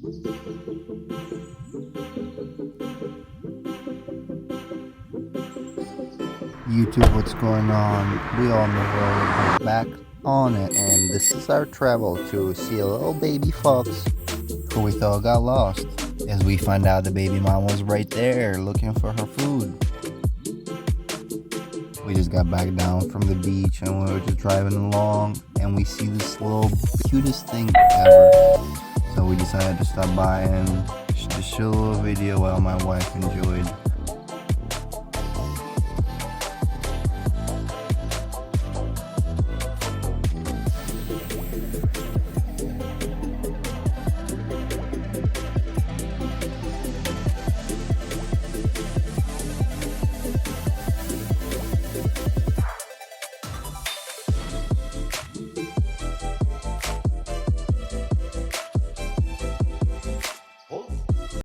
YouTube, what's going on? We on the road, we're back on it, and this is our travel to see a little baby fox who we thought got lost. As we find out the baby mom was right there looking for her food. We just got back down from the beach and we were just driving along and we see this little cutest thing ever. So we decided to stop by and just shoot a little video while my wife enjoyed